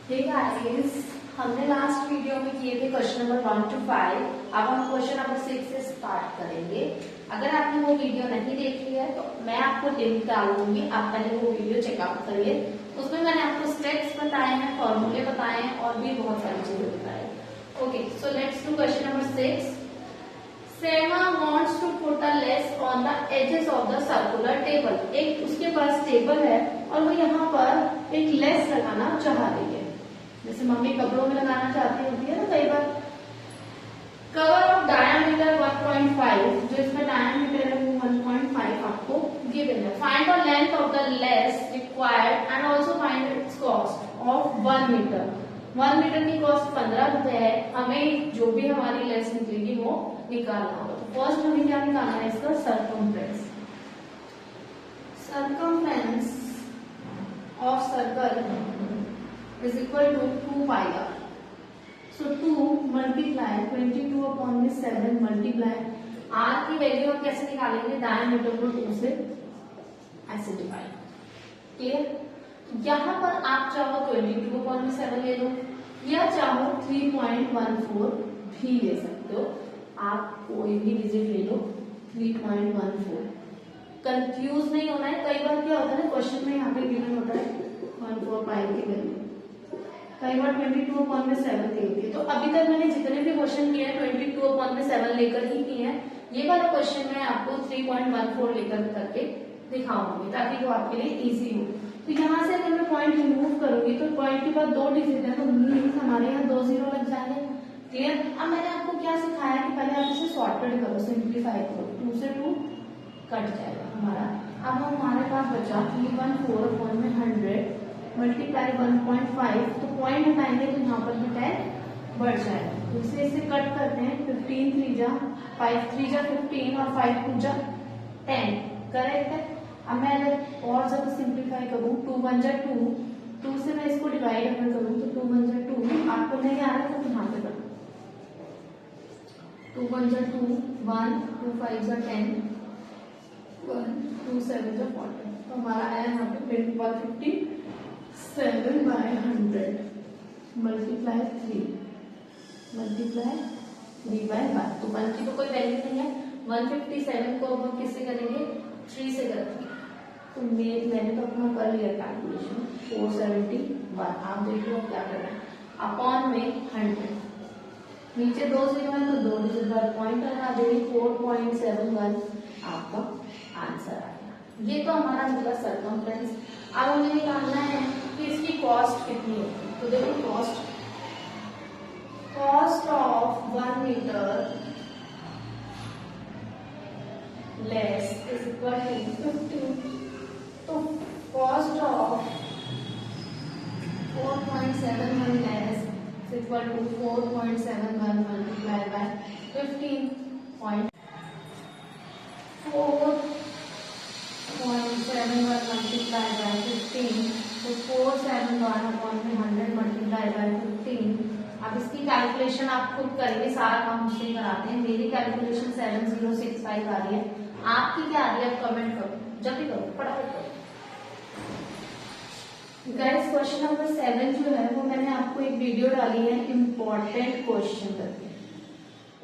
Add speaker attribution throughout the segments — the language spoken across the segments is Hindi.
Speaker 1: हे गाइस, हमने लास्ट वीडियो में किए थे क्वेश्चन नंबर 1 to 5। अब हम क्वेश्चन नंबर 6 से स्टार्ट करेंगे। अगर आपने वो वीडियो नहीं देखी है तो मैं आपको लिंक डाल दूंगी, आप पहले वो वीडियो चेकआउट करिए। उसमें मैंने आपको स्टेप्स बताए हैं, फॉर्मूले बताए हैं और भी बहुत सारी चीजें बताई। Okay, so let's do question number 6। Sema wants to put a less on the edges of the circular table। एक उसके पास टेबल है और वो यहाँ पर एक लेस लगाना चाह रही है, जैसे मम्मी कपड़ों में लगाना चाहती होती है ना कई बार। कवर ऑफ डायमीटर 1.5, जो इसका डायमीटर है वो 1.5 आपको गिवन है। Find the length of the lace required and also find its cost of 1 metre. 1 metre की कॉस्ट 15 रुपए है। हमें जो भी हमारी लेस निकलेगी वो निकालना होगा। तो फर्स्ट हमें क्या निकालना है, इसका circumference. Circumference of circle is equal to 2 pi R. So 2 multiply 22/7 multiply R की वैल्यू हम कैसे निकालेंगे, डायमीटर को 2 से ऐसे डिवाइड। क्लियर? यहाँ पर आप चाहो 22/7 ले लो या चाहो 3.14 भी ले सकते हो। आप कोई भी डिजिट ले लो, 3.14। कंफ्यूज नहीं होना है। कई बार क्या होता है ना, क्वेश्चन में यहाँ पे गिवन होता है 14 पाई की वैल्यू, कई बार 22/7 दे होती है। तो अभी तक मैंने जितने भी क्वेश्चन किए हैं 22/7 लेकर ही किए हैं। ये वाला क्वेश्चन मैं आपको 3.14 लेकर करके दिखाऊंगी ताकि वो आपके लिए इजी हो। तो यहाँ से अगर मैं पॉइंट रिमूव करूंगी तो पॉइंट के बाद 2 डिजिट है, तो मीन्स हमारे यहाँ 2 जीरो लग जाएंगे। क्लियर? अब मैंने आपको क्या सिखाया कि पहले आप इसे सॉर्टेड करो, सिंप्लीफाई करो, 2 से 2 कट जाएगा हमारा। अब हमारे पास बचा 314/100 मल्टीप्लाई 1.5, तो पॉइंट हटाएंगे तो यहाँ पर भी 10 बढ़ जाएगा। तो इसे कट करते हैं। 15 3 जा 5 3 जा 15 और 5 2 जा 10। करेक्ट है? अब मैं अगर और ज्यादा सिंप्लीफाई करूं, 2 1 जा 2 से मैं इसको डिवाइड अगर करूं तो 2 1 जा 2। आपको नहीं आ रहा तो यहाँ पे करो, 2 1 जा 2 1 2 5 जा 10 1 2 7 जा 40। तो हमारा आया यहाँ पे 157/100 मल्टीप्लाई 3/1। तो 1 की तो कोई वैल्यू नहीं है। 157 को अब हम किससे करेंगे, 3 से करेंगे। तो मैंने तो अपना कर लिया कैलकुलेशन, 471। आप देखो क्या करना है, अपॉन में 100। नीचे 2 जीरो है तो 2 डिजिट बाद पॉइंट लगा देंगे, 4.71 आपका आंसर आएगा। ये तो हमारा निकला सरकमफ्रेंस। अब हमें निकालना है कि इसकी कॉस्ट कितनी होगी। तो देखो cost of 1 metre less is equal to 15। तो cost of 4.71 less is equal to 4.71 multiply by 15 4.71 multiply by 15, तो 471/100 मल्टीप्लाई बाय 15। अब इसकी कैलकुलेशन आप खुद करेंगे, सारा काम मुझसे कराते हैं। मेरी कैलकुलेशन 7065 आ रही है, आपकी क्या आ रही है आप कमेंट करो, जल्दी करो, फटाफट करो। गाइस, क्वेश्चन नंबर 7 जो है वो मैंने आपको एक वीडियो डाली है इम्पोर्टेंट क्वेश्चन करके,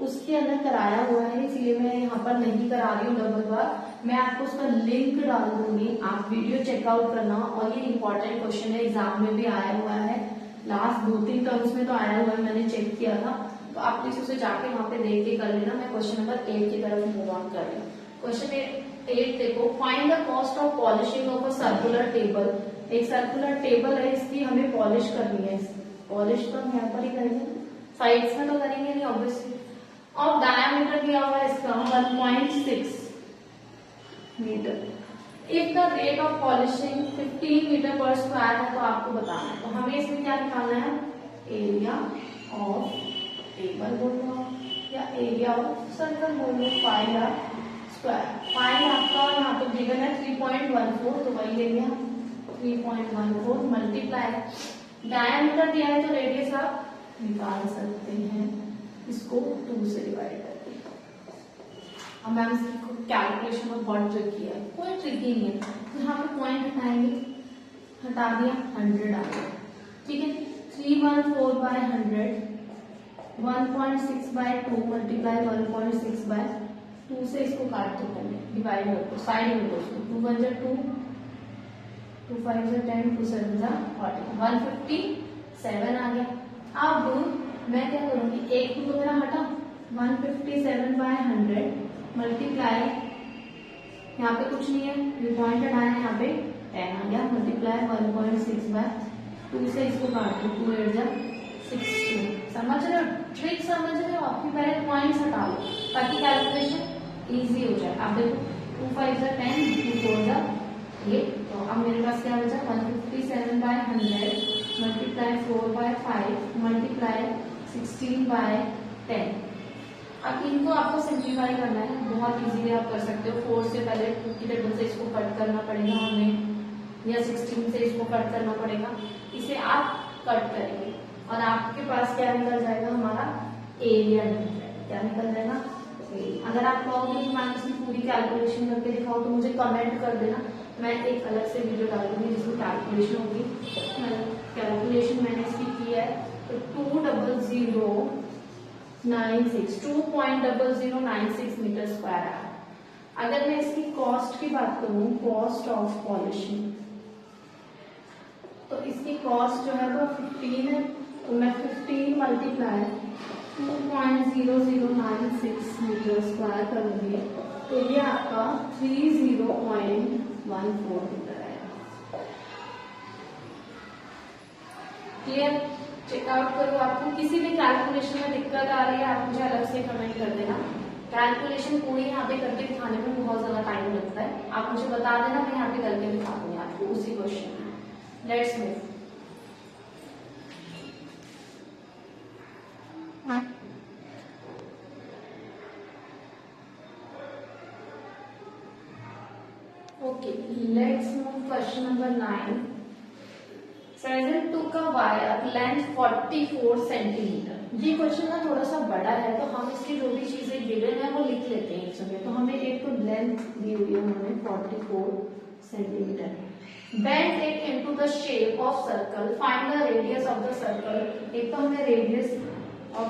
Speaker 1: उसके अंदर कराया हुआ है, इसलिए मैं यहाँ पर नहीं करा रही हूँ डबल बार। मैं आपको उसका लिंक डाल दूंगी, आप वीडियो चेकआउट करना। और ये इम्पोर्टेंट क्वेश्चन है, एग्जाम में भी आया हुआ है, लास्ट 2-3 टर्म्स में तो आया हुआ है, मैंने चेक किया था। तो आप प्लीज उसे जाके वहां पे देख के कर लेना। मैं क्वेश्चन नंबर 8 की तरफ मूव ऑन कर रही हूँ। क्वेश्चन 8 देखो, find the cost of polishing of a circular table. एक सर्कुलर टेबल है, इसकी हमें पॉलिश करनी है। पॉलिश तो हम यहाँ पर ही करेंगे, साइड्स में तो करेंगे नहीं ऑब्वियसली। और डायमीटर दिया हुआ है इसका 1.6 metre. If the rate of polishing 15 metre per square है तो आपको बताना है। तो हमें इसमें क्या निकालना है, एरिया ऑफ टेबल बोल लो या एरिया ऑफ सर्कल बोल लो, पाई आर स्क्वायर। पाई आपका यहाँ पे गिवन है 3.14, तो वही लेंगे हम 3.14 मल्टीप्लाई डायमीटर दिया है तो रेडियस आप निकाल सकते हैं इसको 2 से डिवाइड करके। अब मैम इसको कैलकुलेशन में बहुत ट्रिक किया है, कोई ट्रिकी नहीं है। तो यहाँ पे पॉइंट हटाएंगे, हटा दिया 100 आ गया, ठीक है। 314 बाय 100, 1.6 बाय 2 मल्टीप्लाई 1.6 बाय 2 से इसको काट दो, पहले डिवाइड कर दो, साइड में दो उसको, 2 1 जा 2, 2 5 जा 10, 2 7 जा 40, 157 आ गया। अब मैं क्या करूंगी, एक तो मेरा हटा, 157 बाय 100 मल्टीप्लाई, यहाँ पे कुछ नहीं है, ये पॉइंट हटाना है, यहाँ पे 10 आ गया, मल्टीप्लाई 1.6 बाय 2 से इसको काट दो, 2 8 जा 16। समझ रहे हो, ट्रिक समझ रहे हो? आपकी पहले पॉइंट्स हटा लो ताकि कैलकुलेशन इजी हो जाए। आप देखो 2 5 जा 10, 2 4 जा ये, तो अब मेरे पास क्या बचा, 157 by 100 multiply 4 by 5 multiply 16 by 10। अब इनको आपको सिंप्लीफाई करना है, बहुत इजीली आप कर सकते हो। 4 से पहले 2 की टेबल से इसको कट करना पड़ेगा हमें, या 16 से इसको कट करना पड़ेगा, इसे आप कट करेंगे और आपके पास क्या निकल जाएगा, हमारा एरिया निकल जाएगा। क्या निकल जाएगा, अगर आप कहोगे कि मैम इसकी पूरी कैलकुलेशन करके दिखाओ तो मुझे कमेंट कर देना, मैं एक अलग से वीडियो डाल दूंगी जिसमें कैलकुलेशन होगी। कैलकुलेशन मैंने इसकी की है, तो 20096 मीटर स्क्वायर आया। अगर मैं इसकी कॉस्ट की बात करूं, कॉस्ट ऑफ पॉलिशिंग, तो इसकी कॉस्ट जो है वो 15 है, तो मैं 15 मल्टीप्लाई 2.0096 मीटर स्क्वायर करूंगी, तो ये आपका 30.14 मीटर है। क्लियर? चेकआउट करो, आपको किसी भी कैलकुलेशन में दिक्कत आ रही है आप मुझे अलग से कमेंट कर देना। कैलकुलेशन पूरी यहाँ पे करके दिखाने में बहुत ज्यादा टाइम लगता है, आप मुझे बता देना, मैं यहाँ पे करके दिखा दूंगी आपको उसी क्वेश्चन में। Let's move. Okay, let's move question number 9. Present took a wire length 44 centimetre. ये क्वेश्चन ना थोड़ा सा बड़ा है, तो हम इसकी जो भी चीजें गिवन है वो लिख लेते हैं एक समय। तो हमें एक तो लेंथ दी हुई है उन्होंने 44 centimetre. Bend it into the shape of circle, find the radius of the circle. एक तो हमें रेडियस ऑफ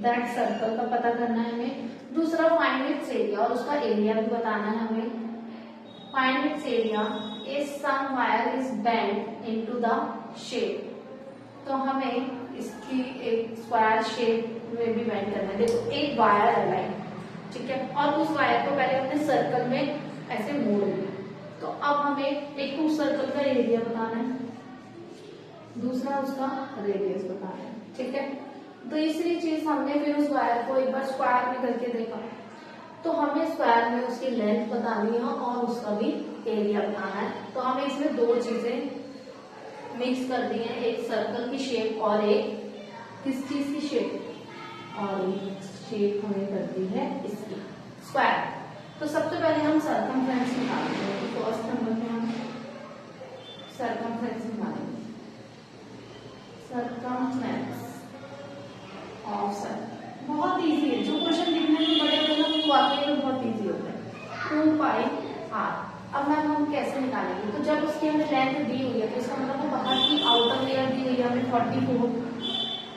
Speaker 1: दैट सर्कल का पता करना है हमें, दूसरा फाइंड इट्स एरिया, और उसका एरिया भी बताना है हमें। Find its area if some wire is bent into the shape। तो हमें इसकी एक स्क्वायर शेप में भी बेंड करना है। देखो एक वायर है लाइन, ठीक है, और उस वायर को पहले हमने सर्कल में ऐसे मोड़ लिया, तो अब हमें एक तो उस सर्कल का एरिया बताना है, दूसरा उसका रेडियस बताना है, ठीक है। तीसरी चीज हमने फिर उस वायर को एक बार स्क्वायर में करके देखा, तो हमें स्क्वायर में उसकी लेंथ बतानी है और उसका भी एरिया बताना है। तो हमें इसमें दो चीजें मिक्स कर दी हैं, एक सर्कल की शेप और एक किस चीज की शेप, और एक शेप हमें कर दी है इसकी स्क्वायर। तो सबसे पहले हम सर्कमफ्रेंस निकालते हैं। तो फर्स्ट नंबर पे हम सर्कमफ्रेंस निकालेंगे, सर्कमफ्रेंस ऑफ सर्कल। बहुत इजी है, जो क्वेश्चन दिखने में बड़े होते हैं वो वाकई में बहुत इजी होता है। 2 पाई r। अब मैम हम कैसे निकालेंगे, तो जब उसकी हमें लेंथ दी हुई है तो इसका मतलब वो बाहर की आउटर लेयर दी हुई है हमें 44,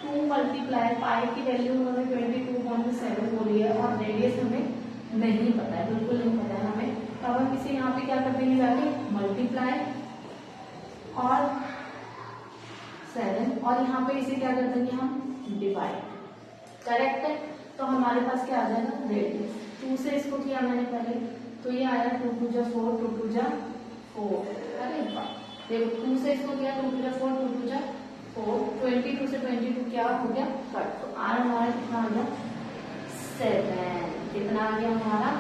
Speaker 1: 2 मल्टीप्लाई पाई की वैल्यू उन्होंने 22.7 बोली है, और रेडियस हमें नहीं पता है, बिल्कुल नहीं पता है हमें। अब हम इसे यहाँ पे क्या कर देंगे, जाके मल्टीप्लाई और 7, और यहाँ पे इसे क्या कर देंगे हम, डिवाइड। करेक्ट है, तो हमारे पास क्या आ जाएगा, रेडियस। 2 से इसको किया मैंने पहले, तो ये आया 2 2 जा 4, 2 2 जा 4। अरे वाह, देखो 2 से इसको किया, 2 2 जा 4, 2 2 जा 4, 22 से 22 क्या हो गया, कट। तो आर हमारा कितना आ गया, 7। कितना आ गया हमारा,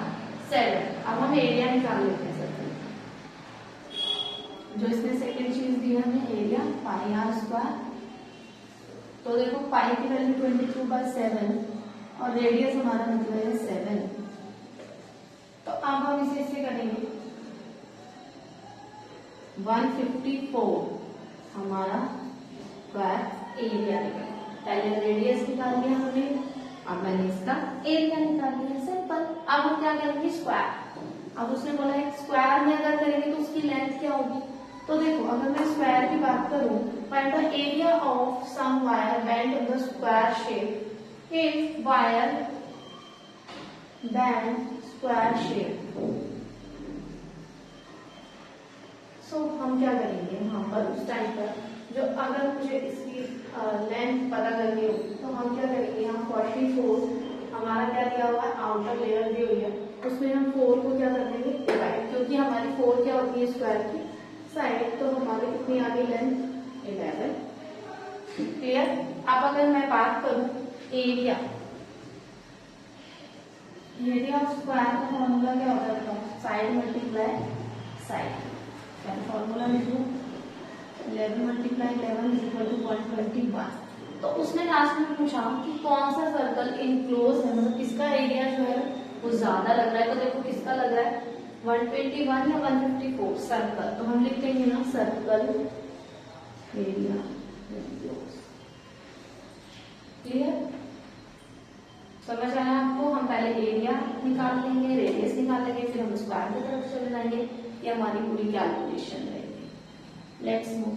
Speaker 1: 7। अब हम एरिया निकाल लेते हैं सर्कल, जो इसने सेकेंड चीज दी है हमें, एरिया पाई आर स्क्वायर। तो देखो पाई की वैल्यू 22/7 और रेडियस हमारा निकला है 7। तो अब हम इसे इससे करेंगे, 154 हमारा स्क्वायर एरिया निकला। पहले रेडियस निकाल लिया हमने, अब मैंने इसका एरिया निकाल लिया, सिंपल। अब हम क्या करेंगे, स्क्वायर। अब उसने बोला है स्क्वायर में अगर करेंगे तो उसकी लेंथ क्या होगी, तो देखो अगर मैं स्क्वायर की बात करूं find the area of some wire bend in the square shape if wire bend square shape. So हम क्या करेंगे यहाँ पर उस टाइम पर, जो अगर मुझे इसकी लेंथ पता करनी हो तो हम क्या करेंगे, यहाँ 44 हमारा क्या दिया हुआ है, आउटर लेयर दी हुई है, उसमें हम 4 को क्या कर देंगे डिवाइड, क्योंकि हमारी 4 क्या होती है स्क्वायर की साइड, तो हमारी कितनी आ गई लेंथ 11। क्लियर। अब अगर मैं बात करूं एरिया, एरिया ऑफ स्क्वायर का फॉर्मूला क्या होता है, साइड मल्टीप्लाई साइड। फॉर्मूला लिखूं 11 मल्टीप्लाई 11 इज इक्वल टू 121। तो उसने लास्ट में पूछा कि कौन सा सर्कल इनक्लोज है, मतलब किसका एरिया जो है वो ज्यादा लग रहा है, तो देखो किसका लग रहा है 121 या 154 सर्कल, तो हम लिख देंगे ना सर्कल एरिया। क्लियर, समझ आया आपको। हम पहले एरिया निकाल लेंगे, रेडियस निकाल लेंगे, फिर हम स्क्वायर की तरफ चले जाएंगे, ये हमारी पूरी कैलकुलेशन रहेगी। Let's move.